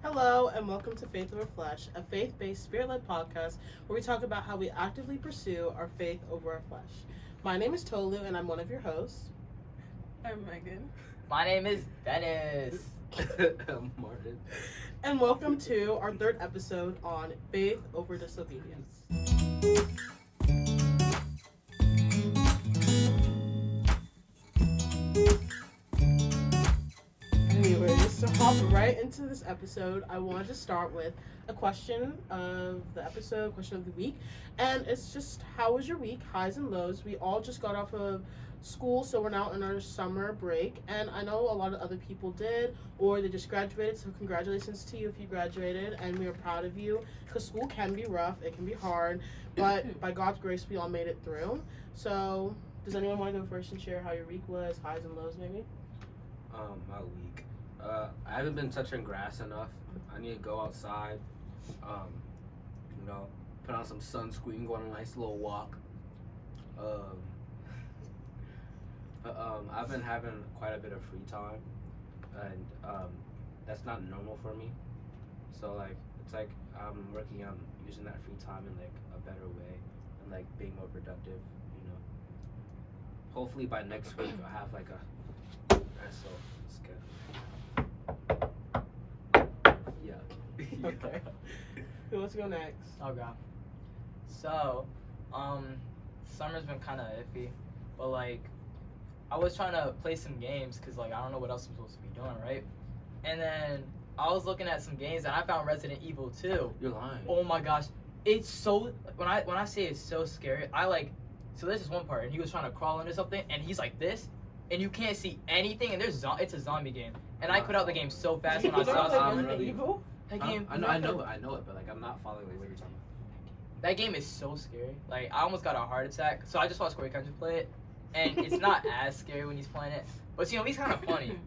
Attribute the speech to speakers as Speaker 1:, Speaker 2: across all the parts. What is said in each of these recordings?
Speaker 1: Hello, and welcome to Faith Over Flesh, a faith-based, spirit-led podcast where we talk about how we actively pursue our faith over our flesh. My name is Tolu, and I'm one of your hosts.
Speaker 2: I'm Megan.
Speaker 3: My name is Dennis.
Speaker 4: I'm Martin.
Speaker 1: And welcome to our third episode on Faith Over Disobedience. Anyways, to hop right into this episode, I wanted to start with a question of the episode, question of the week. And it's just, how was your week? Highs and lows. We all just got off of school, so we're now in our summer break. And I know a lot of other people did, or they just graduated. So congratulations to you if you graduated. And we are proud of you, because school can be rough. It can be hard. But by God's grace, we all made it through. So does anyone want to go first and share how your week was, highs and lows maybe?
Speaker 4: My week. I haven't been touching grass enough. I need to go outside. Put on some sunscreen, go on a nice little walk. I've been having quite a bit of free time, and that's not normal for me. So it's like I'm working on using that free time in a better way and being more productive. Hopefully by next week I'll have a nice little schedule. Yeah.
Speaker 1: Okay. So let's go next.
Speaker 3: Okay. So, summer's been kind of iffy, but I was trying to play some games because I don't know what else I'm supposed to be doing, right? And then I was looking at some games and I found Resident Evil 2.
Speaker 4: You're lying.
Speaker 3: Oh my gosh, it's so when I say it's so scary, so there's this one part and he was trying to crawl into something and he's like this, and you can't see anything, and it's a zombie game, and I quit out the game so fast when I saw
Speaker 1: Resident Evil?
Speaker 3: that game.
Speaker 4: I know it, but I'm not following what you're talking about.
Speaker 3: That game is so scary. I almost got a heart attack. So I just watched Corey Country play it, and it's not as scary when he's playing it, but he's kind of funny.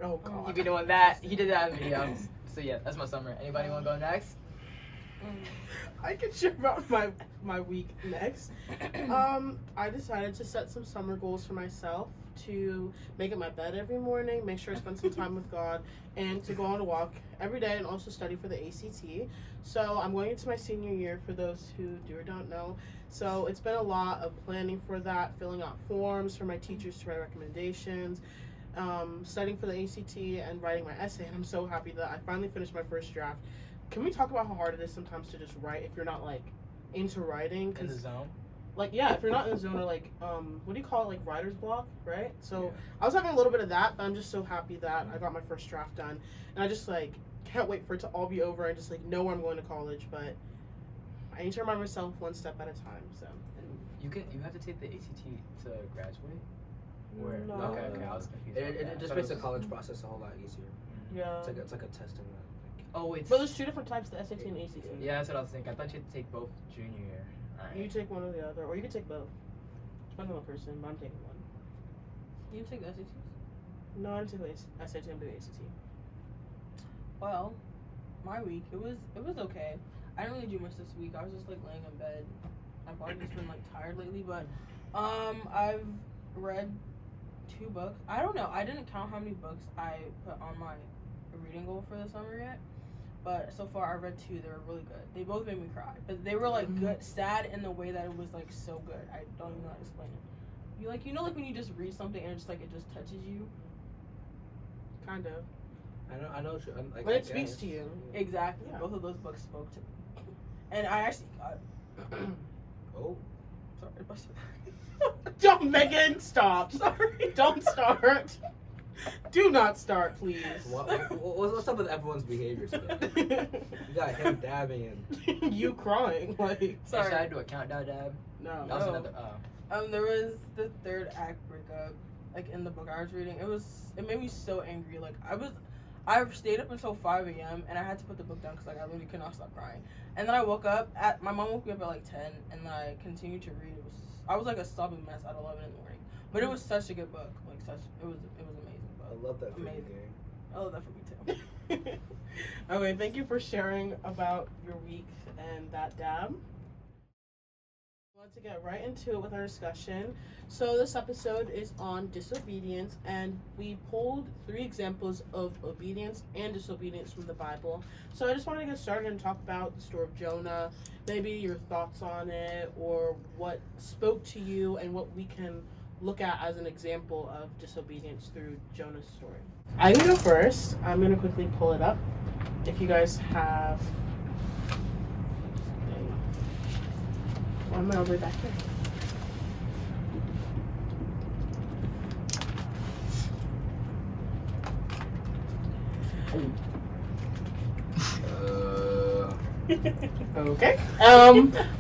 Speaker 1: Oh god.
Speaker 3: He be doing that. He did that in video. So yeah, that's my summer. Anybody want to go next?
Speaker 1: I can share about my week next. I decided to set some summer goals for myself, to make up my bed every morning, make sure I spend some time with God, and to go on a walk every day, and also study for the ACT. So I'm going into my senior year, for those who do or don't know. So it's been a lot of planning for that, filling out forms for my teachers to write recommendations, studying for the ACT, and writing my essay. And I'm so happy that I finally finished my first draft. Can we talk about how hard it is sometimes to just write if you're not into writing?
Speaker 3: In the zone.
Speaker 1: If you're not in the zone, or what do you call it, writer's block, right? So yeah. I was having a little bit of that, but I'm just so happy that I got my first draft done, and I just can't wait for it to all be over and just know where I'm going to college. But I need to remind myself one step at a time. So
Speaker 3: You have to take the ACT to graduate. Or
Speaker 1: No.
Speaker 3: Okay, I was confused.
Speaker 4: It just makes the college process a whole lot easier.
Speaker 1: yeah.
Speaker 4: It's like a test in that.
Speaker 3: Oh wait.
Speaker 1: But there's two different types: the SAT and ACT.
Speaker 3: Yeah, that's what I was thinking. I thought you had to take both junior year. Alright.
Speaker 1: You take one or the other, or you could take both. Depending on the person, but I'm taking one.
Speaker 2: You take the SATs?
Speaker 1: No, I'm taking the SAT. I'm doing ACT.
Speaker 2: Well, my week, it was okay. I didn't really do much this week. I was just laying in bed. My body's just been tired lately, but I've read 2 books. I don't know. I didn't count how many books I put on my reading goal for the summer yet. But so far, I read 2. They were really good. They both made me cry. But they were, good, sad in the way that it was, so good. I don't even know how to explain it. You when you just read something and it's it just touches you?
Speaker 1: Kind of.
Speaker 4: I know.
Speaker 1: When it speaks to you.
Speaker 2: Exactly.
Speaker 1: Yeah.
Speaker 2: Both of those books spoke to me. And I actually got...
Speaker 4: Oh.
Speaker 2: Sorry.
Speaker 1: Don't, Megan, stop. Sorry. Don't start. Do not start, please.
Speaker 4: What's up with everyone's behavior today? You got him dabbing and
Speaker 1: you crying,
Speaker 2: Sorry.
Speaker 3: Should I do a countdown dab?
Speaker 1: No.
Speaker 3: That was another.
Speaker 2: There was the 3rd act breakup, in the book I was reading. It made me so angry. I stayed up until 5 a.m. and I had to put the book down because I literally could not stop crying. And then I woke up my mom woke me up at 10, and then I continued to read. I was a sobbing mess at 11 in the morning, but it was such a good book. It was amazing.
Speaker 4: I love that for
Speaker 2: Amazing.
Speaker 4: you.
Speaker 2: I love that for me too.
Speaker 1: Okay, thank you for sharing about your week and that dab. want to get right into it with our discussion. So this episode is on disobedience, and we pulled 3 examples of obedience and disobedience from the Bible. So I just wanted to get started and talk about the story of Jonah, maybe your thoughts on it, or what spoke to you, and what we can look at as an example of disobedience through Jonah's story. I can go first. I'm going to quickly pull it up. If you guys have... I'm all the way back here. Okay.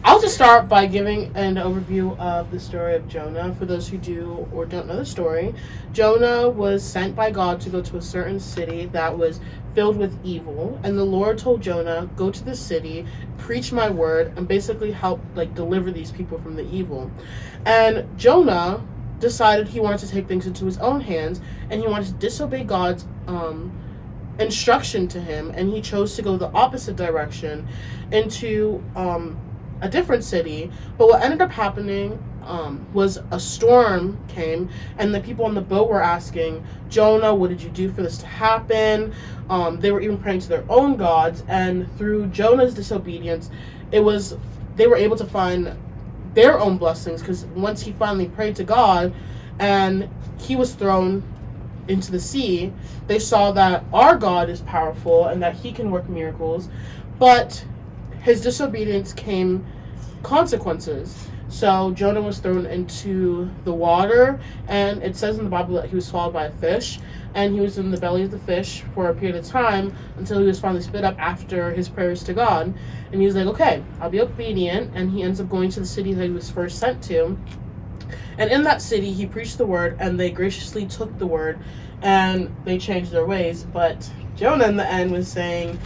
Speaker 1: I'll just start by giving an overview of the story of Jonah. For those who do or don't know the story, Jonah was sent by God to go to a certain city that was filled with evil, and the Lord told Jonah, go to this city, preach my word, and basically help deliver these people from the evil. And Jonah decided he wanted to take things into his own hands, and he wanted to disobey God's instruction to him, and he chose to go the opposite direction into a different city. But what ended up happening was a storm came, and the people on the boat were asking, Jonah, what did you do for this to happen? They were even praying to their own gods, and through Jonah's disobedience, they were able to find their own blessings, because once he finally prayed to God and he was thrown into the sea, they saw that our God is powerful and that he can work miracles, but his disobedience came consequences. So Jonah was thrown into the water, and it says in the Bible that he was swallowed by a fish, and he was in the belly of the fish for a period of time until he was finally spit up after his prayers to God. And he was like, okay, I'll be obedient, and he ends up going to the city that he was first sent to. And in that city, he preached the word, and they graciously took the word, and they changed their ways. But Jonah, in the end, was saying,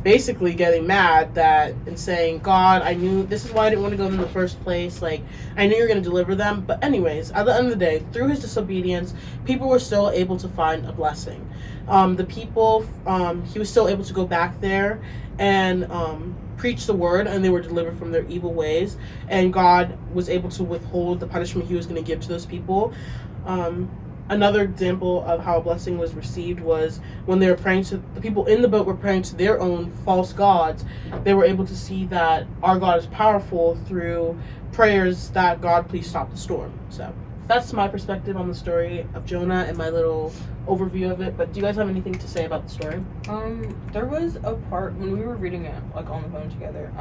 Speaker 1: basically getting mad and saying, God, I knew this is why I didn't want to go in the first place. I knew you were going to deliver them. But anyways, at the end of the day, through his disobedience, people were still able to find a blessing. He was still able to go back there and preach the word, and they were delivered from their evil ways, and God was able to withhold the punishment he was going to give to those people. Another example of how a blessing was received was when they were praying to the people in the boat were praying to their own false gods. They were able to see that our God is powerful through prayers that God please stop the storm. So that's my perspective on the story of Jonah and my little overview of it. But do you guys have anything to say about the story?
Speaker 2: There was a part when we were reading it on the phone together.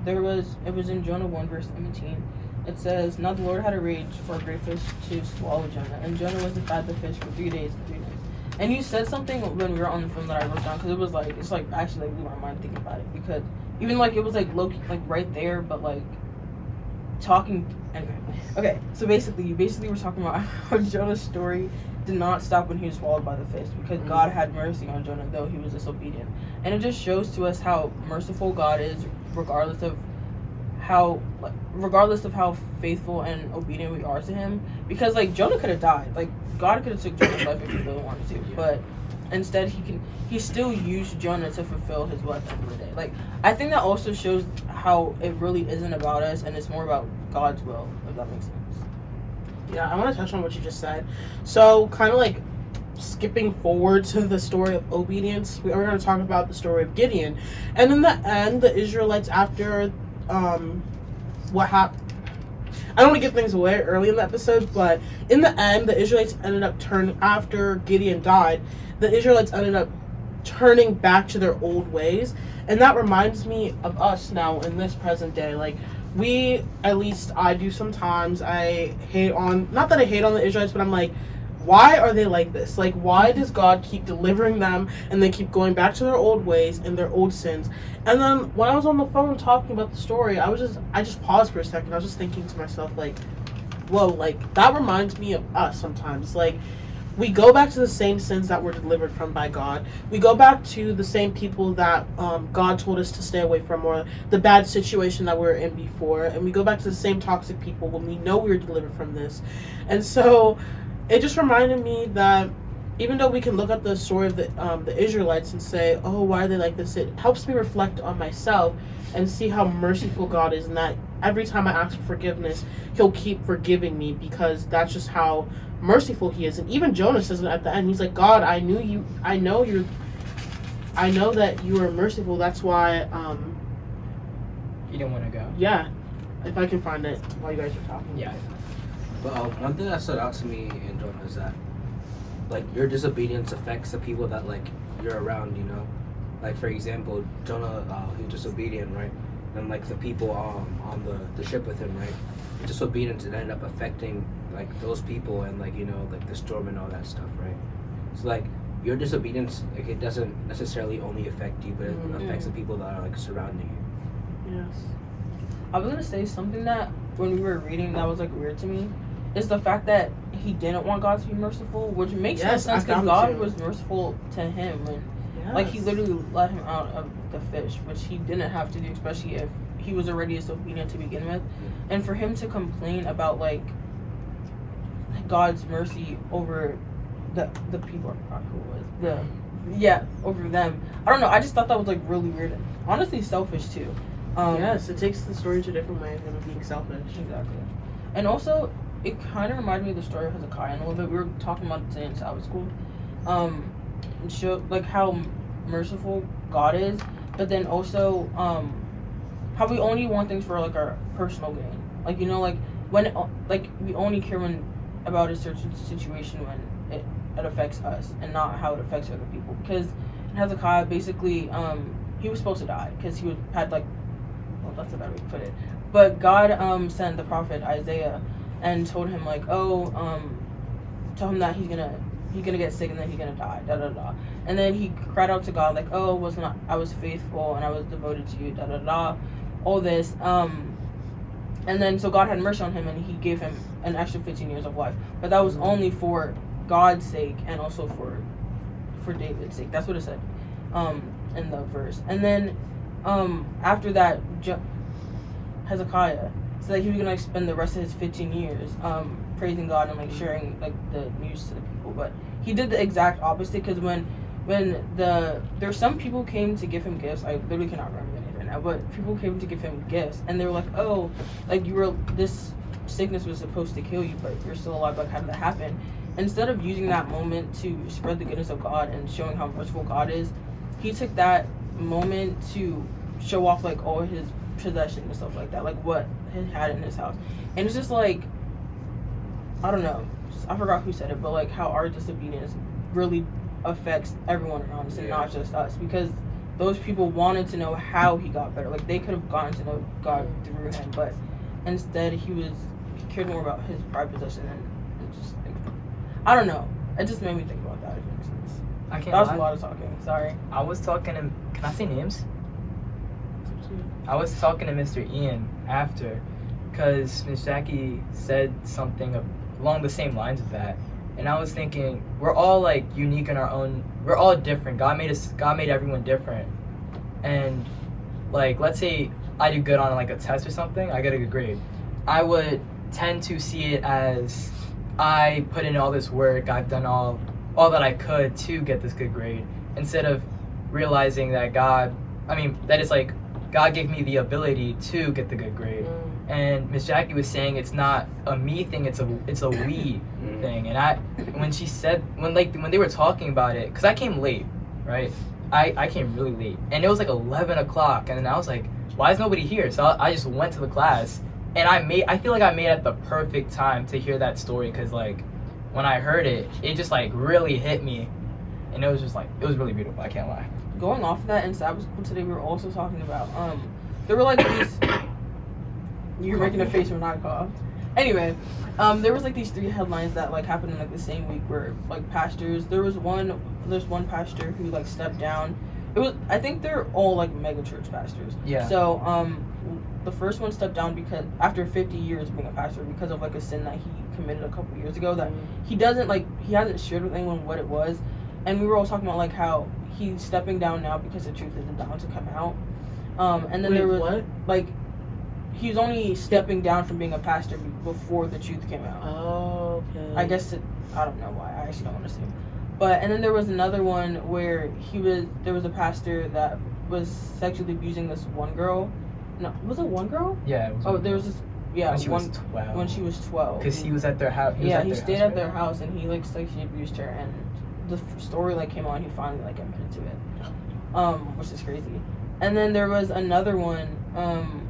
Speaker 2: It was in Jonah 1 verse 17. It says, now the Lord had a rage for a great fish to swallow Jonah, and Jonah was to fed the fish for 3 days and 3 nights. And you said something when we were on the phone that I wrote down, because it was actually blew my mind thinking about it, because even it was low key, right there, but talking. Anyway, okay, so basically we're talking about how Jonah's story did not stop when he was swallowed by the fish, because God had mercy on Jonah, though he was disobedient. And it just shows to us how merciful God is, regardless of how faithful and obedient we are to him. Because Jonah could have died. God could have took Jonah's life if he really wanted to, but instead he still used Jonah to fulfill his will at the end of the day. I think that also shows how it really isn't about us, and it's more about God's will, if that makes sense.
Speaker 1: Yeah, I want to touch on what you just said. So kind of skipping forward to the story of obedience, we are going to talk about the story of Gideon. And in the end, the Israelites, after what happened, I don't want to give things away early in the episode, but in the end, the Israelites ended up after Gideon died, the Israelites ended up turning back to their old ways. And that reminds me of us now in this present day. At least I do sometimes, not that I hate on the Israelites, but I'm like, why are they like this? Why does God keep delivering them and they keep going back to their old ways and their old sins? And then when I was on the phone talking about the story, I just paused for a second. I was just thinking to myself, whoa, that reminds me of us sometimes. We go back to the same sins that were delivered from by God. We go back to the same people that God told us to stay away from, or the bad situation that we were in before. And we go back to the same toxic people when we know we were delivered from this. And so it just reminded me that even though we can look at the story of the Israelites and say, oh, why are they like this? It helps me reflect on myself and see how merciful God is, and that every time I ask for forgiveness, He'll keep forgiving me, because that's just how merciful He is. And even Jonah says it at the end. He's like, God, I know that you are merciful. That's why
Speaker 3: You didn't want to go.
Speaker 1: yeah. If I can find it while you guys are talking.
Speaker 3: Yeah.
Speaker 4: But one thing that stood out to me in Jonah is that, like, your disobedience affects the people that, like, you're around, you know? Like, for example, Jonah, he was disobedient, right? And, like, the people on the ship with him, right? Disobedience, it ended up affecting, like, those people and, like, you know, like, the storm and all that stuff, right? So, like, your disobedience, like, it doesn't necessarily only affect you, but it affects the people that are, like, surrounding you.
Speaker 1: Yes.
Speaker 2: I was gonna say something that when we were reading that was like weird to me, is the fact that he didn't want God to be merciful, which makes no sense because God was merciful to him, and like he literally let him out of the fish, which he didn't have to do, especially if he was already disobedient to begin with, and for him to complain about like God's mercy over the people, I forgot who it was, over them. I don't know. I just thought that was like really weird, honestly selfish too.
Speaker 1: Yes, it takes the story to a different way than being selfish.
Speaker 2: Exactly. And also, it kind of reminded me of the story of Hezekiah a little bit. We were talking about it in Sabbath school. Show like how merciful God is, but then also how we only want things for like our personal gain. Like, you know, like when like we only care when about a certain situation when it affects us and not how it affects other people. Because Hezekiah basically he was supposed to die because he had like, well, that's a bad way to put it, but God sent the prophet Isaiah and told him like, told him that he's gonna get sick and then he's gonna die, da da da. And then he cried out to God like, I was faithful and I was devoted to you, da da da, all this. And then so God had mercy on him and he gave him an extra 15 years of life, but that was only for God's sake and also for David's sake. That's what it said in the verse. And then after that, Hezekiah said that he was gonna spend the rest of his 15 years praising God and like sharing like the news to the people. But he did the exact opposite, because when there's some people came to give him gifts. I literally cannot remember the name right now, but people came to give him gifts and they were like, oh, like this sickness was supposed to kill you, but you're still alive. Like, how did that happen? Instead of using that moment to spread the goodness of God and showing how merciful God is, he took that moment to show off like all his possessions and stuff like that, like what he had in his house. And it's just like, I don't know, I forgot who said it, but like how our disobedience really affects everyone around us and not just us, because those people wanted to know how he got better. Like, they could have gotten to know God through him, but instead he cared more about his pride possession and just like, I don't know, it just made me think about that, if it makes sense.
Speaker 3: I can't
Speaker 2: That was
Speaker 3: lie.
Speaker 2: a lot of talking, sorry.
Speaker 3: I was talking to, can I say names? I was talking to Mr. Ian after, because Miss Jackie said something along the same lines of that, and I was thinking, we're all like unique in our own, we're all different. God made everyone different, and like, let's say I do good on like a test or something, I get a good grade. I would tend to see it as I put in all this work, I've done all that I could to get this good grade, instead of realizing that that it's like God gave me the ability to get the good grade. And Miss Jackie was saying it's not a me thing, it's a we thing. And when they were talking about it, because I came late, right? I came really late, and it was like 11 o'clock, and then I was like, why is nobody here? So I just went to the class, and I feel like I made it at the perfect time to hear that story, because like when I heard it, it just like really hit me, and it was just like, it was really beautiful, I can't lie.
Speaker 2: Going off of that, in Sabbath school today, we were also talking about there were like these. You're making a face when I cough. Anyway, there was like these 3 headlines that like happened in like the same week where like pastors. There's one pastor who like stepped down. I think they're all like mega church pastors. Yeah. So the first one stepped down because after 50 years being a pastor, because of like a sin that he committed a couple years ago that he hasn't shared with anyone what it was, and we were all talking about like how he's stepping down now because the truth isn't bound to come out. And then there was like, he's only stepping down from being a pastor before the truth came out.
Speaker 1: Oh, okay.
Speaker 2: I guess I don't know why. I actually don't want to say. and then there was another one where there was a pastor that was sexually abusing this one girl. No, was it one girl?
Speaker 3: Yeah. It was
Speaker 2: Oh, there was this. Yeah,
Speaker 3: when she was 12.
Speaker 2: When she was 12.
Speaker 3: Because he was at their house.
Speaker 2: He stayed at their house and he like sexually abused her, and the story like came on. He finally like admitted to it, which is crazy. And then there was another one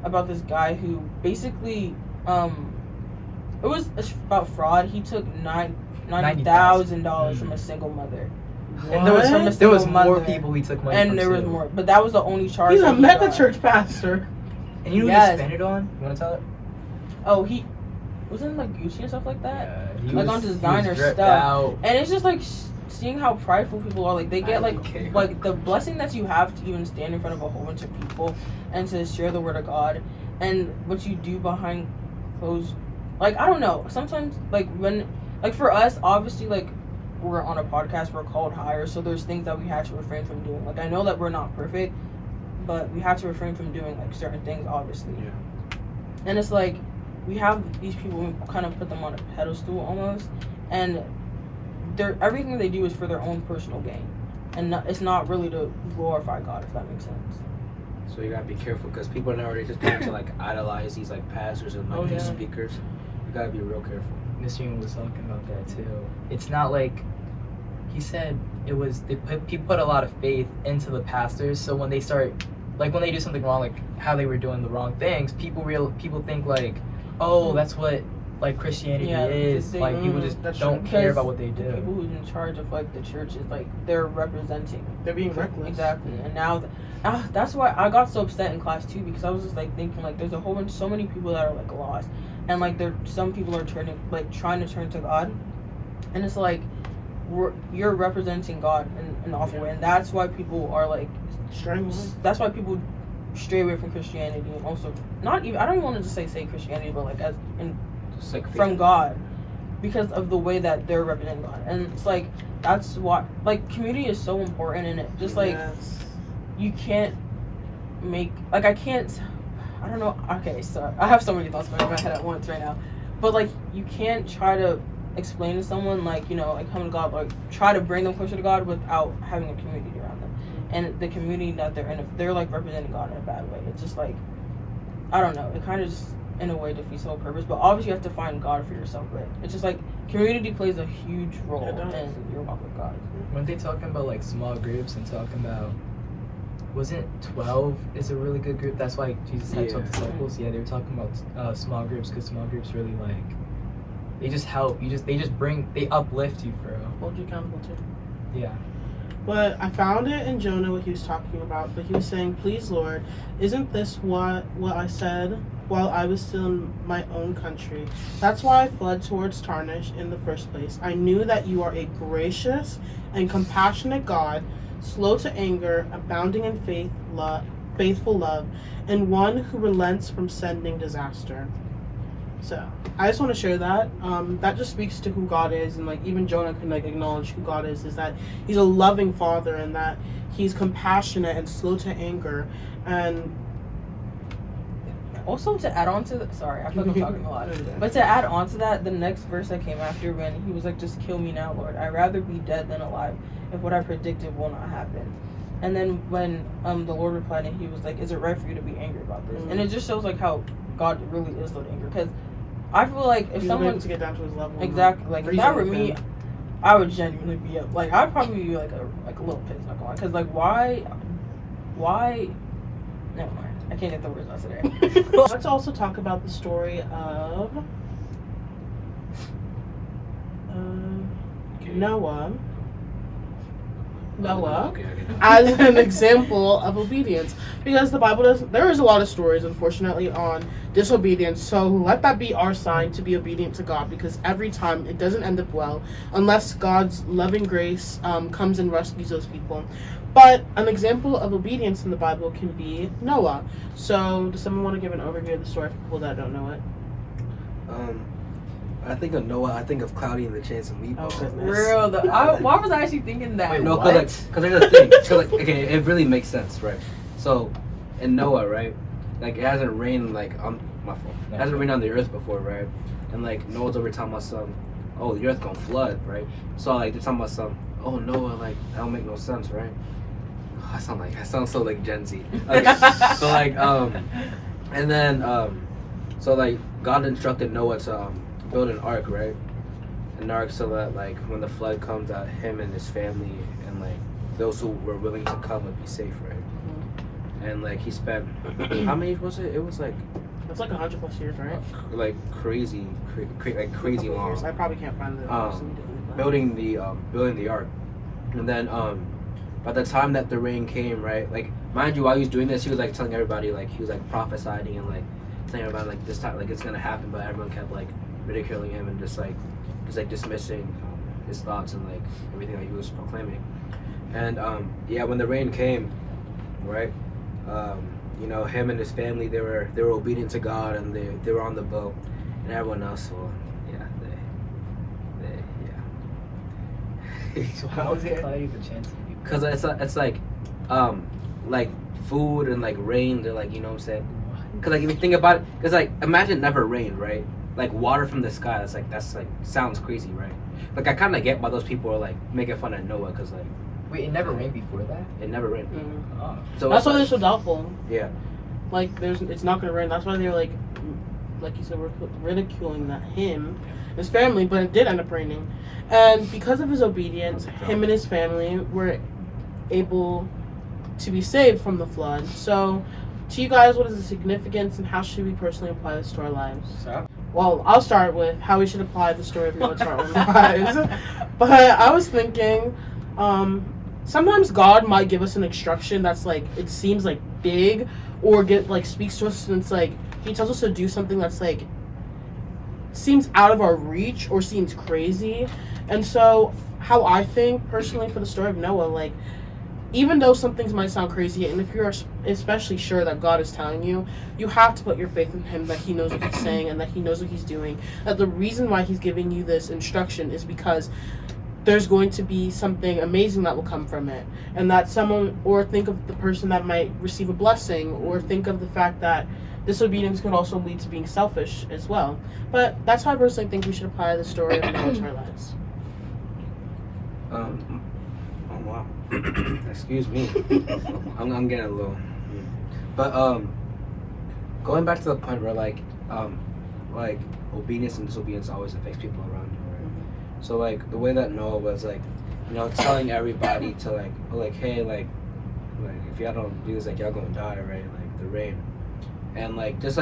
Speaker 2: about this guy who basically it was about fraud. He took $90,000 from a single mother.
Speaker 3: And there was
Speaker 1: What?
Speaker 3: there was more people he took money from.
Speaker 2: And there was
Speaker 3: too.
Speaker 2: more, but that was the only charge.
Speaker 1: He's a
Speaker 2: that he
Speaker 1: mega
Speaker 2: got.
Speaker 1: church pastor.
Speaker 3: And you know what
Speaker 2: Yes.
Speaker 3: he spent it on? You want to tell it?
Speaker 2: Oh, he was in like Gucci and stuff like that.
Speaker 3: Yeah, he
Speaker 2: Like,
Speaker 3: was,
Speaker 2: on
Speaker 3: he was
Speaker 2: designer
Speaker 3: dripped
Speaker 2: stuff.
Speaker 3: out.
Speaker 2: And it's just like seeing how prideful people are. Like they get like the blessing that you have to even stand in front of a whole bunch of people and to share the word of God, and what you do behind closed. Like I don't know. Sometimes like when like for us, obviously like we're on a podcast, we're called higher, so there's things that we have to refrain from doing. Like I know that we're not perfect, but we have to refrain from doing like certain things, obviously.
Speaker 4: Yeah.
Speaker 2: And it's like we have these people, we kind of put them on a pedestal almost, and everything they do is for their own personal gain, and it's not really to glorify God, if that makes sense.
Speaker 4: So you gotta be careful because people are nowadays just going to like idolize these like pastors and like these speakers. You gotta be real careful.
Speaker 3: Mr. Young was talking about that too. It's not like he said it was. People put a lot of faith into the pastors, so when they start, like when they do something wrong, like how they were doing the wrong things, people think like, oh, that's what like Christianity is. Like people just don't care about what they do.
Speaker 2: The people who's in charge of like the church is like they're representing.
Speaker 1: They're being reckless.
Speaker 2: Exactly, and now that's why I got so upset in class too, because I was just like thinking like there's a whole bunch, so many people that are like lost, and like some people are trying to turn to God, and it's like you're representing God in an awful way, and that's why people are like that's why people stray away from Christianity, and also not even I don't even want to just say Christianity, but like as in from God, because of the way that they're representing God. And it's like that's why like community is so important, and it just like you can't make like I don't know, okay, so I have so many thoughts going in my head at once right now, but like you can't try to explain to someone like, you know, like come to God, like try to bring them closer to God without having a community around them. And the community that they're in, if they're like representing God in a bad way, it's just like I don't know, it kind of just in a way defeats the whole purpose. But obviously you have to find God for yourself, but it's just like community plays a huge role in your walk with God.
Speaker 3: Weren't they talking about like small groups and talking about, wasn't 12 is a really good group? That's why Jesus had 12 disciples. Yeah, they were talking about small groups, because small groups really like they just help you, they uplift you for real.
Speaker 1: Hold you accountable too.
Speaker 3: Yeah.
Speaker 1: But I found it in Jonah what he was talking about. But he was saying, "Please, Lord, isn't this what I said while I was still in my own country? That's why I fled towards Tarshish in the first place. I knew that you are a gracious and compassionate God, slow to anger, abounding in faithful love, and one who relents from sending disaster." So I just want to share that. That just speaks to who God is, and like even Jonah can like acknowledge who God is that he's a loving father, and that he's compassionate and slow to anger. And
Speaker 2: also to add on to sorry, I feel like I'm talking a lot, but to add on to that, the next verse that came after, when he was like, "Just kill me now, Lord. I'd rather be dead than alive if what I predicted will not happen." And then when the Lord replied, and he was like, "Is it right for you to be angry about this?" And it just shows like how God really is slow to anger, because I feel like if someone
Speaker 1: to get down to his level,
Speaker 2: exactly, like if that were me, I would genuinely be up. Like I'd probably be like a little pissed, not going on, because like why? Never mind. I can't get the words out today.
Speaker 1: Let's also talk about the story of Noah as an example of obedience, because the Bible there is a lot of stories, unfortunately, on disobedience. So let that be our sign to be obedient to God, because every time it doesn't end up well unless God's loving grace comes and rescues those people. But an example of obedience in the Bible can be Noah. So does someone want to give an overview of the story for people that don't know it?
Speaker 5: I think of Noah, I think of Cloudy and the Chance of Meatballs.
Speaker 1: Oh, goodness.
Speaker 2: Why was I actually thinking that?
Speaker 3: Wait,
Speaker 5: No,
Speaker 3: what?
Speaker 5: because there's a thing. Cause like, okay, it really makes sense, right? So, in Noah, right? Like, it hasn't rained, like, on my fault. It hasn't rained on the earth before, right? And, like, Noah's over telling my son, oh, the earth's gonna flood, right? So, like, they're talking about some, oh Noah, like that don't make no sense, right? I sound so like Gen Z. Okay. So like and then so like God instructed Noah to build an ark, right? An ark so that like when the flood comes, that him and his family and like those who were willing to come would be safe, right? Mm-hmm. And like he spent how many was it? It was like
Speaker 1: it's like 100+ years, right?
Speaker 5: Like crazy long.
Speaker 1: Years. I probably can't find the
Speaker 5: building the ark, and then by the time that the rain came, right? Like mind you, while he was doing this, he was like telling everybody, like he was like prophesying and like saying about like this time, like it's gonna happen, but everyone kept like ridiculing him and just dismissing his thoughts and like everything that he was proclaiming. And yeah, when the rain came, right? You know, him and his family, they were obedient to God, and they were on the boat, and everyone else, well, yeah, they
Speaker 3: So how was it like the chance?
Speaker 5: Because it's like food and like rain, they're like, you know what I'm saying? Because like if you think about it, it's like imagine it never rained, right? Like water from the sky, that's like sounds crazy, right? Like I kind of get why those people are like making fun of Noah, because like
Speaker 3: wait, it never rained before that?
Speaker 5: It never rained.
Speaker 1: Mm-hmm.
Speaker 3: Oh.
Speaker 1: So that's why they're so doubtful.
Speaker 5: Yeah.
Speaker 1: Like it's not gonna rain. That's why they're like you said, we're ridiculing him, his family, but it did end up raining. And because of his obedience, him and his family were able to be saved from the flood. So, to you guys, what is the significance and how should we personally apply this to our lives?
Speaker 3: So?
Speaker 1: Well, I'll start with how we should apply the story of Noah to our own lives. But I was thinking, sometimes God might give us an instruction that's like, it seems like big, or speaks to us and it's like, he tells us to do something that's like, seems out of our reach or seems crazy. And so how I think personally for the story of Noah, like even though some things might sound crazy, and if you're especially sure that God is telling you, you have to put your faith in him, that he knows what he's saying and that he knows what he's doing, that the reason why he's giving you this instruction is because there's going to be something amazing that will come from it, and that someone, or think of the person that might receive a blessing, or think of the fact that disobedience could also lead to being selfish as well. But that's how I personally think we should apply the story of Noah to our lives.
Speaker 5: Oh wow. Excuse me. I'm getting a little. But going back to the point where like obedience and disobedience always affects people around you, right? Mm-hmm. So like the way that Noah was like, you know, telling everybody to hey, like if y'all don't do this, like y'all gonna die, right? Like the rain. And like just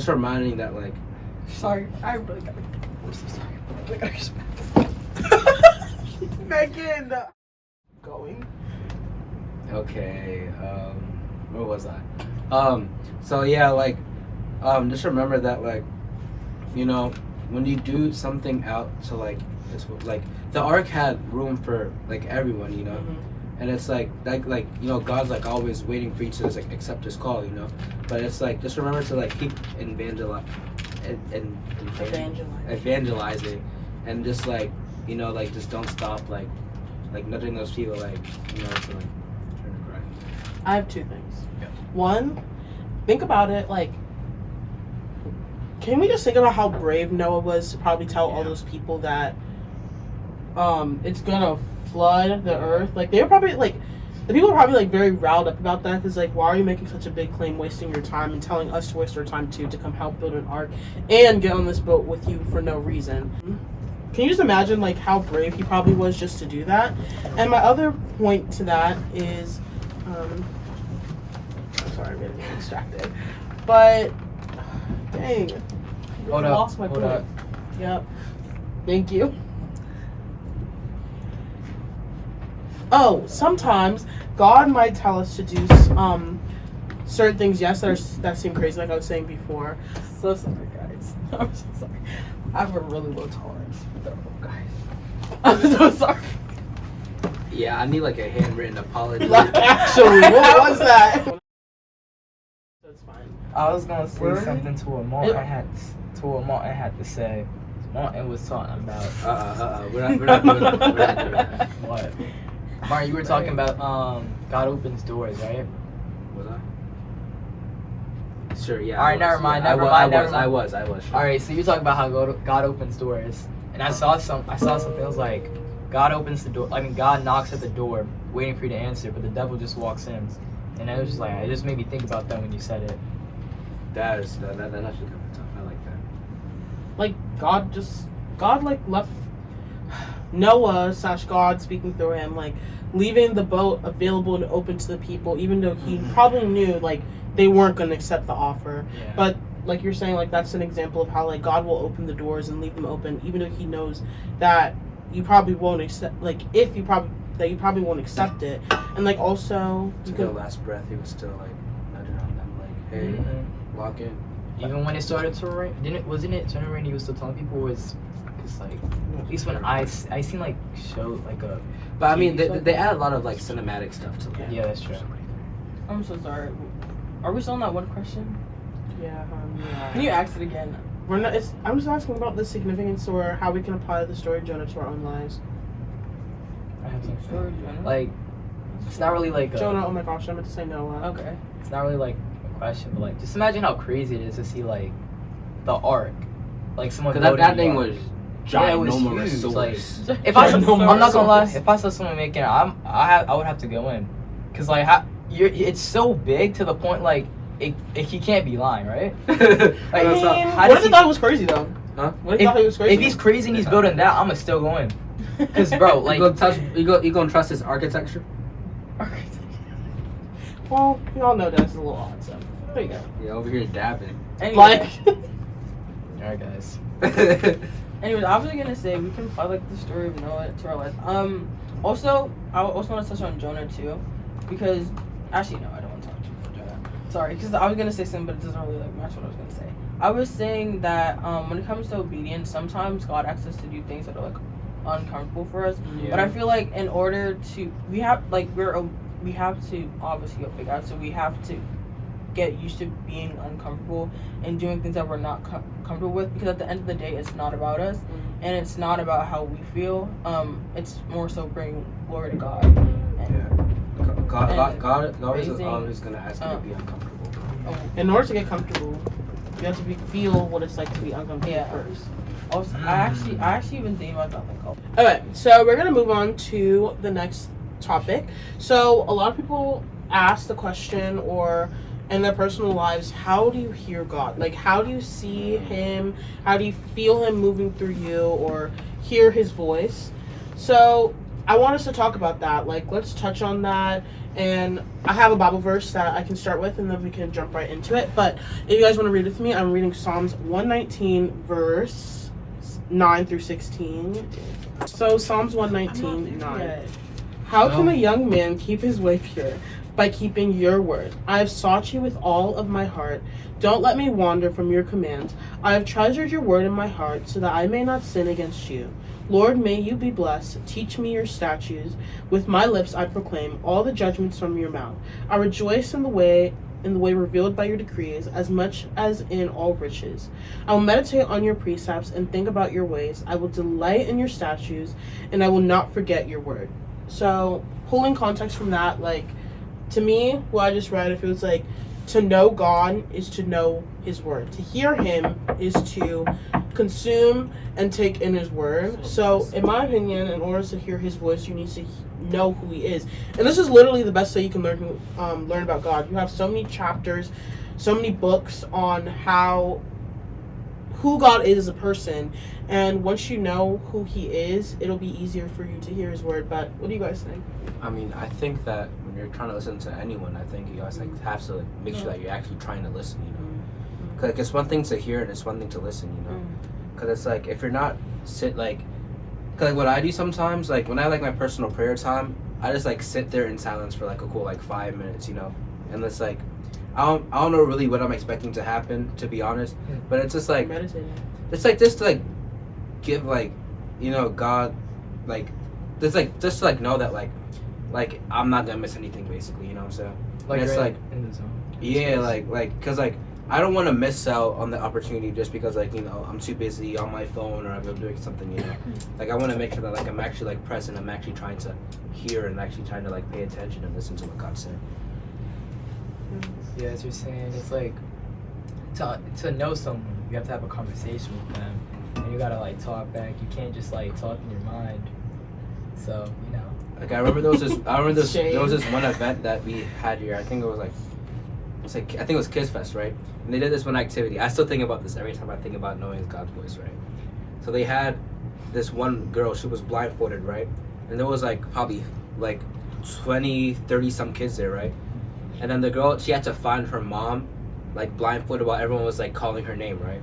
Speaker 5: reminding that like,
Speaker 2: sorry, I really got. I'm so sorry. I really got respect.
Speaker 1: Megan, going.
Speaker 5: Okay, where was I? So yeah, like, just remember that like, you know, when you do something out to like this, like the ark had room for like everyone, you know. Mm-hmm. And it's like you know, God's like always waiting for you to like accept his call, you know. But it's like just remember to like keep evangelizing, and just like, you know, like just don't stop like nudging those people, like, you know, to like turn to Christ.
Speaker 1: I have two things.
Speaker 5: Yeah.
Speaker 1: One, think about it like, can we just think about how brave Noah was to probably tell all those people that it's gonna flood the earth? Like they were probably like, the people are probably like very riled up about that, because like, why are you making such a big claim, wasting your time and telling us to waste our time too, to come help build an ark and get on this boat with you for no reason? Can you just imagine like how brave he probably was just to do that? And my other point to that is, I'm sorry, I'm getting distracted, but dang,
Speaker 3: Hold
Speaker 1: lost my
Speaker 3: up.
Speaker 1: point. Yep, thank you. Oh, sometimes God might tell us to do certain things, yes, that seem crazy, like I was saying before.
Speaker 2: So sorry, guys. I'm so sorry. I have a really low tolerance for the guys. I'm so sorry.
Speaker 5: Yeah, I need like a handwritten apology.
Speaker 1: Actually, what was that? That's fine.
Speaker 3: I was gonna say
Speaker 1: Were
Speaker 3: something to what Martin had to say. Martin was talking about.
Speaker 5: We're not doing that.
Speaker 3: What? Martin, you were talking about God opens doors, right?
Speaker 5: Was I? Sure, yeah.
Speaker 3: All right, never mind.
Speaker 5: I was. Sure.
Speaker 3: All right, so you're talking about how God opens doors, and I saw something. I was like, God opens the door. I mean, God knocks at the door, waiting for you to answer, but the devil just walks in. And I was just like, it just made me think about that when you said it.
Speaker 5: That actually kind of tough. I like that.
Speaker 1: Like God like left Noah / God speaking through him, like leaving the boat available and open to the people, even though he probably knew like they weren't going to accept the offer.
Speaker 3: Yeah.
Speaker 1: But like you're saying, like that's an example of how like God will open the doors and leave them open, even though He knows that you probably won't accept. Like if you probably won't accept it, and like also
Speaker 5: To their last breath, he was still like nudging on them, like, "Hey, lock in."
Speaker 3: Even when it started to rain, wasn't it starting to rain? He was still telling people was, cause like at least when I seen like show like a.
Speaker 5: But I mean,
Speaker 3: TV show.
Speaker 5: they add a lot of like cinematic stuff to it.
Speaker 3: Yeah, that's true.
Speaker 2: I'm so sorry. Are we still on that one question?
Speaker 1: yeah.
Speaker 2: Can you ask it again?
Speaker 1: We're not. I'm just asking about the significance or how we can apply the story of Jonah to our own lives.
Speaker 3: I have some
Speaker 2: Story, Jonah?
Speaker 3: like. It's not really like a,
Speaker 1: Jonah. Oh my gosh, I meant to say Noah.
Speaker 2: Okay.
Speaker 3: It's not really like a question, but like just imagine how crazy it is to see like the ark, like someone.
Speaker 5: Because that
Speaker 3: building
Speaker 5: thing
Speaker 3: the ark.
Speaker 5: was
Speaker 3: Yeah, it was
Speaker 5: ginormous.
Speaker 3: huge, like,
Speaker 5: Source.
Speaker 3: If I saw,
Speaker 1: Ginormous.
Speaker 3: I'm not gonna lie. If I saw someone making it, I would have to go in, cause like it's so big to the point like he can't be lying, right? Like,
Speaker 1: I mean,
Speaker 3: how
Speaker 1: what
Speaker 3: does
Speaker 1: if he thought it was crazy though?
Speaker 5: Huh?
Speaker 1: What if he thought he was crazy?
Speaker 3: If he's crazy and he's building that, I'ma still go in. Cause bro, like
Speaker 5: you gonna trust his architecture?
Speaker 1: Well, we all know that's a little odd, so there you go.
Speaker 5: Yeah, over here dabbing.
Speaker 2: Anyway,
Speaker 1: Like,
Speaker 3: alright guys.
Speaker 2: anyways, I was gonna say we can apply like the story of Noah to our life. Also, I also want to touch on Jonah too, because actually no, I don't want to talk too much about Jonah. Sorry, because I was gonna say something, but it doesn't really like match what I was gonna say. I was saying that when it comes to obedience, sometimes God asks us to do things that are like uncomfortable for us.
Speaker 3: Yeah.
Speaker 2: But I feel like in order to, we have to obviously obey God, so we have to get used to being uncomfortable and doing things that we're not comfortable with, because at the end of the day, it's not about us, and it's not about how we feel. It's more so bring glory to God. And,
Speaker 5: God is
Speaker 2: raising,
Speaker 5: always gonna ask you to be uncomfortable.
Speaker 1: in order to get comfortable, you have to feel what it's like to be uncomfortable
Speaker 2: Yeah.
Speaker 1: first.
Speaker 2: Also, I actually even think about something called.
Speaker 1: Okay, so we're gonna move on to the next topic. So a lot of people ask the question, or in their personal lives, how do you hear God? Like, how do you see Him? How do you feel Him moving through you, or hear His voice? So I want us to talk about that. Like, let's touch on that. And I have a Bible verse that I can start with, and then we can jump right into it. But if you guys want to read with me, I'm reading Psalms 119, verse 9 through 16. So Psalms 119, 9. How can a young man keep his way pure? By keeping your word. I have sought you with all of my heart. Don't let me wander from your commands. I have treasured your word in my heart, so that I may not sin against you. Lord, may you be blessed. Teach me your statutes. With my lips I proclaim all the judgments from your mouth. I rejoice in the way revealed by your decrees, as much as in all riches. I will meditate on your precepts and think about your ways. I will delight in your statutes, and I will not forget your word. So, pulling context from that, like, to me, what I just read, it feels like to know God is to know His word. To hear Him is to consume and take in His word. So, in my opinion, in order to hear His voice, you need to know who He is. And this is literally the best way you can learn about God. You have so many chapters, so many books on who God is as a person. And once you know who He is, it'll be easier for you to hear His word. But what do you guys think?
Speaker 5: I mean, I think that when you're trying to listen to anyone, I think you guys have to make sure that you're actually trying to listen. You know, because it's one thing to hear and it's one thing to listen. You know, because it's like if you're not because what I do sometimes, like when I my personal prayer time, I just sit there in silence for a cool 5 minutes. You know, and it's I don't know really what I'm expecting to happen, to be honest. But it's just
Speaker 1: Meditating.
Speaker 5: it's just to give God just to know that I'm not gonna miss anything, basically, you know what I'm saying?
Speaker 3: Like
Speaker 5: it's
Speaker 3: right in the zone.
Speaker 5: Yeah, because I don't want to miss out on the opportunity just because I'm too busy on my phone or I'm doing something, you know. I want to make sure that I'm actually present. I'm actually trying to hear and actually trying to pay attention and listen to what God's saying.
Speaker 3: Yeah, as you're saying, it's to know someone, you have to have a conversation with them, and you gotta talk back. You can't just talk in your mind. So you know.
Speaker 5: Like I remember there was this
Speaker 1: Shame.
Speaker 5: there was this one event that we had here. I think it was Kids Fest, right? And they did this one activity. I still think about this every time I think about knowing God's voice, right? So they had this one girl. She was blindfolded, right? And there was like probably like 20, 30 some kids there, right? And then the girl, she had to find her mom, like blindfolded while everyone was like calling her name, right?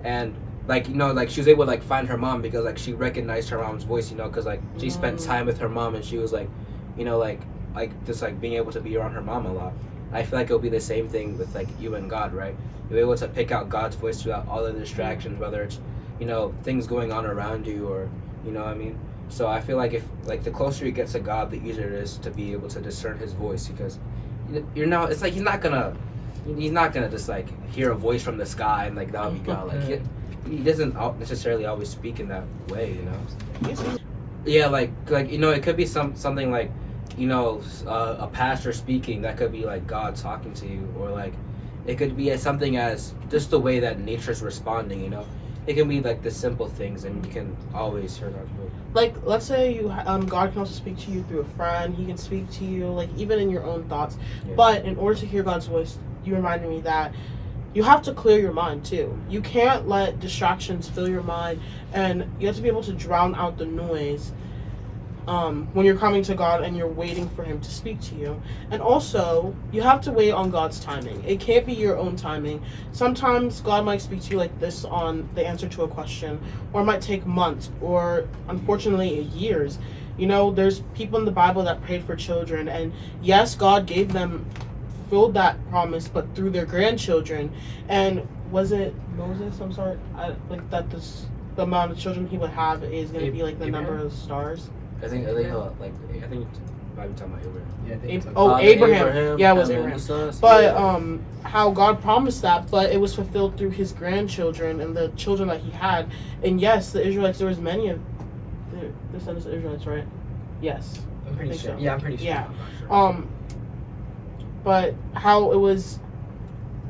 Speaker 5: And like, you know, like she was able to like find her mom because like she recognized her mom's voice, you know, because like she spent time with her mom and she was like, you know, like just like being able to be around her mom a lot. I feel like it'll be the same thing with like you and God, right? You're able to pick out God's voice throughout all the distractions, whether it's, you know, things going on around you or, you know what I mean? So I feel like if like the closer you get to God, the easier it is to be able to discern His voice because you're now, it's like He's not gonna just like hear a voice from the sky and like that'll be God. Like he doesn't necessarily always speak in that way, you know. Yeah, like you know, it could be something like, you know, a pastor speaking. That could be like God talking to you, or like it could be as something as just the way that nature's responding. You know, it can be like the simple things, and you can always hear God's voice.
Speaker 1: Like, let's say you God can also speak to you through a friend. He can speak to you like even in your own thoughts.
Speaker 5: Yeah.
Speaker 1: But in order to hear God's voice, you reminded me that you have to clear your mind too. You can't let distractions fill your mind, and you have to be able to drown out the noise when you're coming to God and you're waiting for Him to speak to you. And also, you have to wait on God's timing. It can't be your own timing. Sometimes God might speak to you like this on the answer to a question, or it might take months, or unfortunately years. You know, there's people in the Bible that prayed for children, and yes, God gave them, fulfilled that promise, but through their grandchildren. And was it Moses? I'm sorry, the amount of children he would have is going to be like the number of stars.
Speaker 5: I think you might be talking about Abraham.
Speaker 3: Yeah,
Speaker 1: Abraham. Yeah, it was Abraham. But
Speaker 5: yeah.
Speaker 1: How God promised that, but it was fulfilled through his grandchildren and the children that he had. And yes, the Israelites, there was many of the descendants of Israelites, right? Yes.
Speaker 3: I'm pretty
Speaker 1: think
Speaker 3: sure.
Speaker 1: so.
Speaker 3: Yeah, I'm pretty sure.
Speaker 1: Yeah.
Speaker 3: I'm not sure.
Speaker 1: But how it was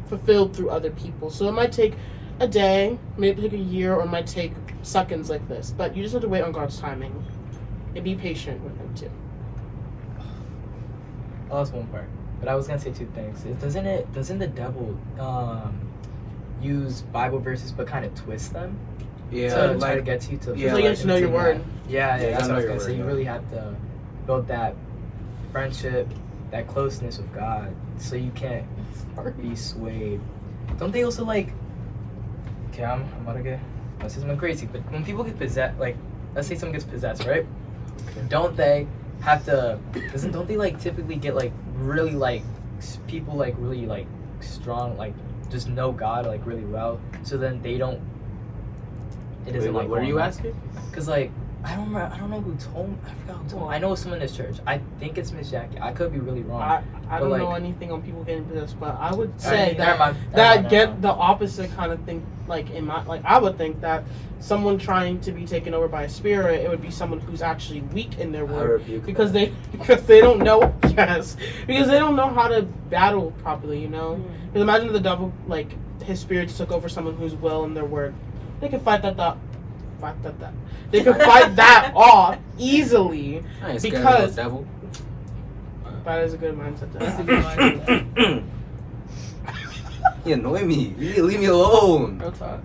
Speaker 1: fulfilled through other people. So it might take a day, maybe take a year, or it might take seconds like this. But you just have to wait on God's timing and be patient with Him too.
Speaker 3: Oh, that's one part. But I was gonna say two things. Doesn't the devil use Bible verses but kind of twist them?
Speaker 5: Yeah,
Speaker 3: To try to get you to.
Speaker 1: Just like you have to know your word.
Speaker 3: Yeah, that's what I was gonna
Speaker 5: word,
Speaker 3: say. You
Speaker 5: yeah.
Speaker 3: really have to build that friendship, that closeness with God, so you can't be swayed. Don't they also like? Okay, I'm about to get. This is crazy, but when people get possessed, like, let's say someone gets possessed, right?
Speaker 5: Okay.
Speaker 3: Don't they have to? Don't they like typically get like really like people like really like strong like just know God like really well, so then they don't. It isn't like.
Speaker 5: What are you asking?
Speaker 3: Because like I don't know who told me. I forgot who told me. I know someone in this church. I think it's Miss Jackie. I could be really wrong.
Speaker 1: I don't
Speaker 3: like,
Speaker 1: know anything on people getting possessed, but I would say
Speaker 3: Alright, never mind.
Speaker 1: the opposite kind of thing. Like in my I would think that someone trying to be taken over by a spirit, it would be someone who's actually weak in their word because they don't know. Yes, because they don't know how to battle properly. You know, because imagine if the devil like his spirits took over someone who's well in their word, they could fight that. They could fight that off easily because
Speaker 5: devil.
Speaker 1: That is a good mindset.
Speaker 2: That's a good mindset.
Speaker 5: You annoy me. You leave me alone.
Speaker 2: Real talk.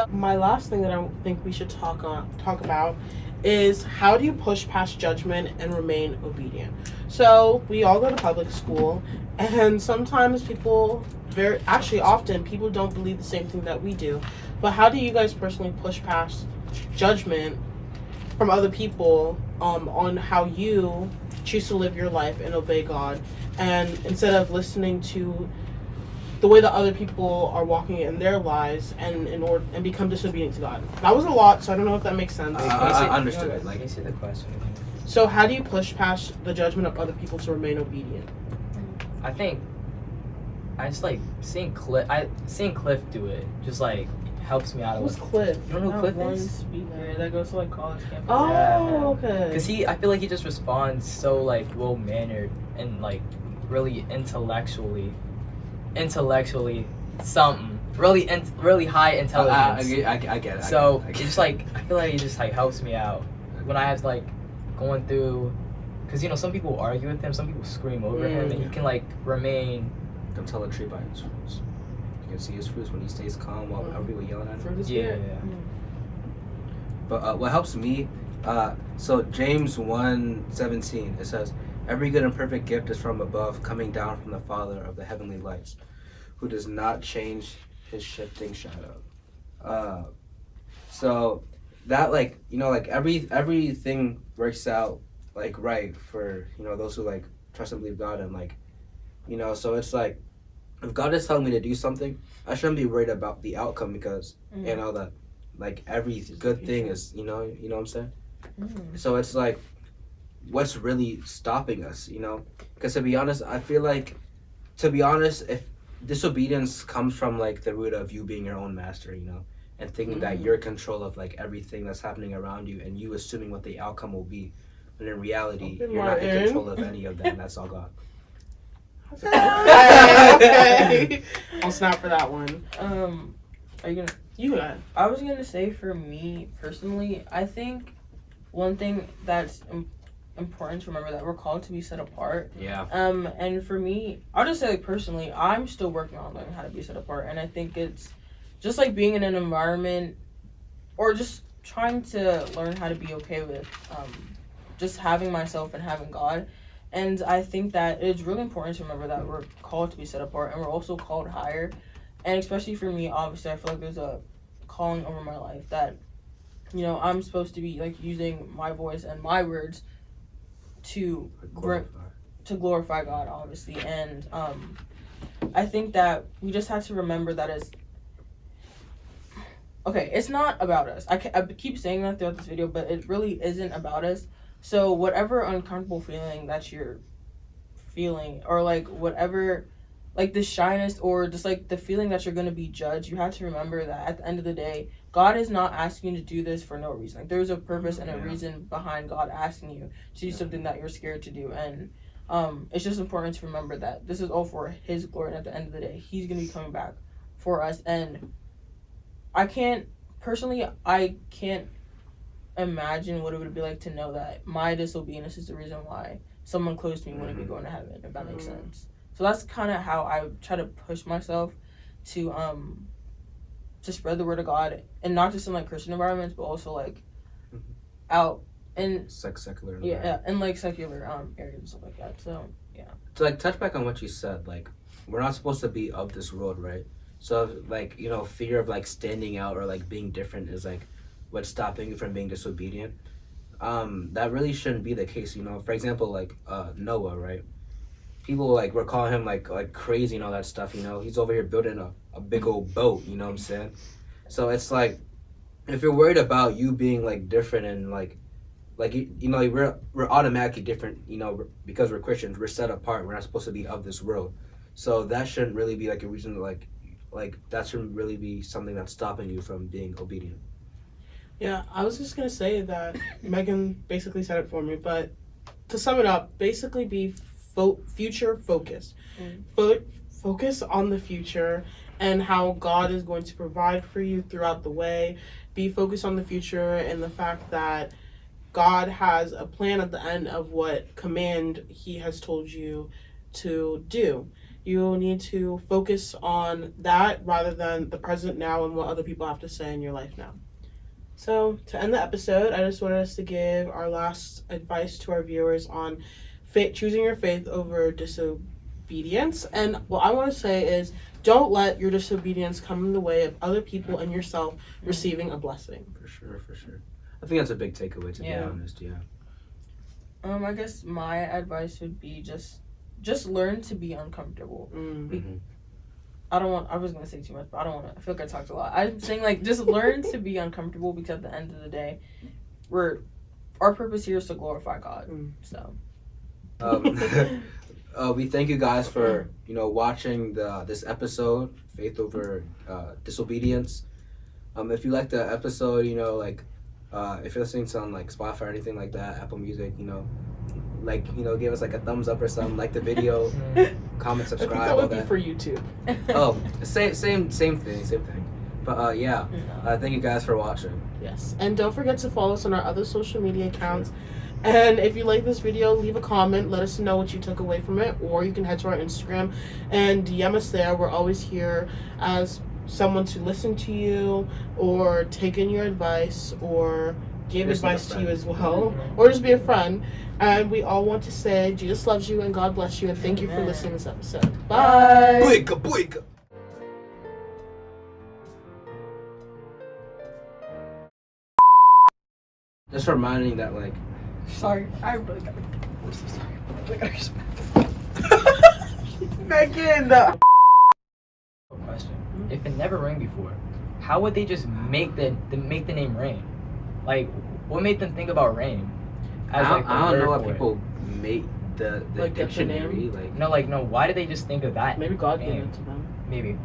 Speaker 1: My last thing that I think we should talk about is how do you push past judgment and remain obedient. So we all go to public school, and sometimes often people don't believe the same thing that we do. But how do you guys personally push past judgment from other people on how you choose to live your life and obey God, and instead of listening to the way that other people are walking in their lives and become disobedient to God? That was a lot, so I don't know if that makes sense.
Speaker 5: I understood it.
Speaker 3: Like,
Speaker 5: Like,
Speaker 3: you see the question.
Speaker 1: So how do you push past the judgment of other people to remain obedient?
Speaker 3: I think I just like seeing Cliff do it. Just like helps me out a
Speaker 1: Who's
Speaker 3: lot.
Speaker 1: Cliff?
Speaker 3: You don't know who Cliff is?
Speaker 2: Speaker that goes to like college campus.
Speaker 1: Oh,
Speaker 3: Yeah.
Speaker 1: okay.
Speaker 3: Cause I feel like he just responds so like well mannered and like really intellectually something really high intelligence.
Speaker 5: I get it.
Speaker 3: So
Speaker 5: I
Speaker 3: it's
Speaker 5: get
Speaker 3: just like I feel like he just like helps me out when I have to like going through, because some people argue with him, some people scream over him, and he can like remain.
Speaker 5: Don't tell a tree by its fruits. You can see his fruits when he stays calm while everyone yelling at him.
Speaker 1: Fruit is
Speaker 3: Yeah.
Speaker 1: spirit.
Speaker 5: But what helps me, so James 1:17, it says, "Every good and perfect gift is from above, coming down from the Father of the heavenly lights, who does not change his shifting shadow." So that everything works out like right for those who like trust and believe God, and like so it's like if God is telling me to do something, I shouldn't be worried about the outcome, because that like every good thing is you know what I'm saying. So it's like, what's really stopping us, because to be honest, I feel like, if disobedience comes from like the root of you being your own master, and thinking that you're in control of like everything that's happening around you, and you assuming what the outcome will be, when in reality you're not in control of any of that, and that's all God.
Speaker 1: Okay. I'll snap for that one.
Speaker 2: Are you gonna?
Speaker 1: You got.
Speaker 2: I was gonna say, for me personally, I think one thing that's important to remember, that we're called to be set apart.
Speaker 5: Yeah.
Speaker 2: And for me, I'll just say, like, personally, I'm still working on learning how to be set apart, and I think it's just like being in an environment, or just trying to learn how to be okay with just having myself and having God. And I think that it's really important to remember that we're called to be set apart, and we're also called higher. And especially for me, obviously, I feel like there's a calling over my life that, I'm supposed to be like using my voice and my words to glorify God, obviously. And I think that we just have to remember that it's not about us. I keep saying that throughout this video, but it really isn't about us. So whatever uncomfortable feeling that you're feeling, or like whatever, like the shyness, or just like the feeling that you're going to be judged, you have to remember that at the end of the day, God is not asking you to do this for no reason. Like, there's a purpose and a reason behind God asking you to do something that you're scared to do. And it's just important to remember that this is all for his glory, and at the end of the day, he's going to be coming back for us. And I can't imagine what it would be like to know that my disobedience is the reason why someone close to me wouldn't be going to heaven, if that makes sense. So that's kind of how I try to push myself to spread the word of God, and not just in like Christian environments, but also like out in
Speaker 5: secular.
Speaker 2: In like secular areas and stuff like that. So yeah.
Speaker 5: To like touch back on what you said, like, we're not supposed to be of this world, right? So like fear of like standing out or like being different is like what's stopping you from being disobedient. That really shouldn't be the case. For example, like Noah, right? People like were calling him like crazy and all that stuff. He's over here building a big old boat. You know what I'm saying? So it's like, if you're worried about you being like different, and like we're automatically different. Because we're Christians, we're set apart. We're not supposed to be of this world. So that shouldn't really be like a reason to like that shouldn't really be something that's stopping you from being obedient.
Speaker 1: Yeah, I was just gonna say that Megan basically said it for me, but to sum it up, basically be future focused. Focus on the future and how God is going to provide for you throughout the way. Be focused on the future and the fact that God has a plan at the end of what command he has told you to do. You need to focus on that rather than the present now and what other people have to say in your life now. So to end the episode, I just wanted us to give our last advice to our viewers on choosing your faith over disobedience. And what I want to say is, don't let your disobedience come in the way of other people and yourself receiving a blessing.
Speaker 5: For sure. I think that's a big takeaway, to be honest. Yeah.
Speaker 2: I guess my advice would be just learn to be uncomfortable. I was gonna say too much, but I don't want to. I feel like I talked a lot. I'm saying, like, just learn to be uncomfortable, because at the end of the day, our purpose here is to glorify God. So.
Speaker 5: We thank you guys for watching this episode, Faith Over Disobedience. If you like the episode, if you're listening to on like Spotify or anything like that, Apple Music, give us like a thumbs up or something, like the video, comment, subscribe.
Speaker 1: I think that would be for YouTube.
Speaker 5: Oh, same thing. But thank you guys for watching.
Speaker 1: Yes, and don't forget to follow us on our other social media accounts And if you like this video, leave a comment. Let us know what you took away from it. Or you can head to our Instagram and DM us there. We're always here as someone to listen to you or take in your advice or give
Speaker 5: Just be a
Speaker 1: advice to you
Speaker 5: friend.
Speaker 1: as well. Or just be a friend. And we all want to say Jesus loves you and God bless you. And thank you for
Speaker 2: Amen.
Speaker 1: listening to this episode. Bye.
Speaker 5: Boyka, boyka. Just reminding that, like,
Speaker 2: Sorry, I really got. I'm so sorry. I got respect.
Speaker 1: Megan.
Speaker 3: Question: if it never rained before, how would they just make the name rain? Like, what made them think about rain? As like the
Speaker 5: I don't
Speaker 3: word
Speaker 5: know what
Speaker 3: for it?
Speaker 5: people make the
Speaker 1: Like, get the
Speaker 5: dictionary
Speaker 1: name?
Speaker 5: like.
Speaker 3: No, like no. Why did they just think of that?
Speaker 1: Maybe God gave
Speaker 3: name?
Speaker 1: it to them.
Speaker 3: Maybe.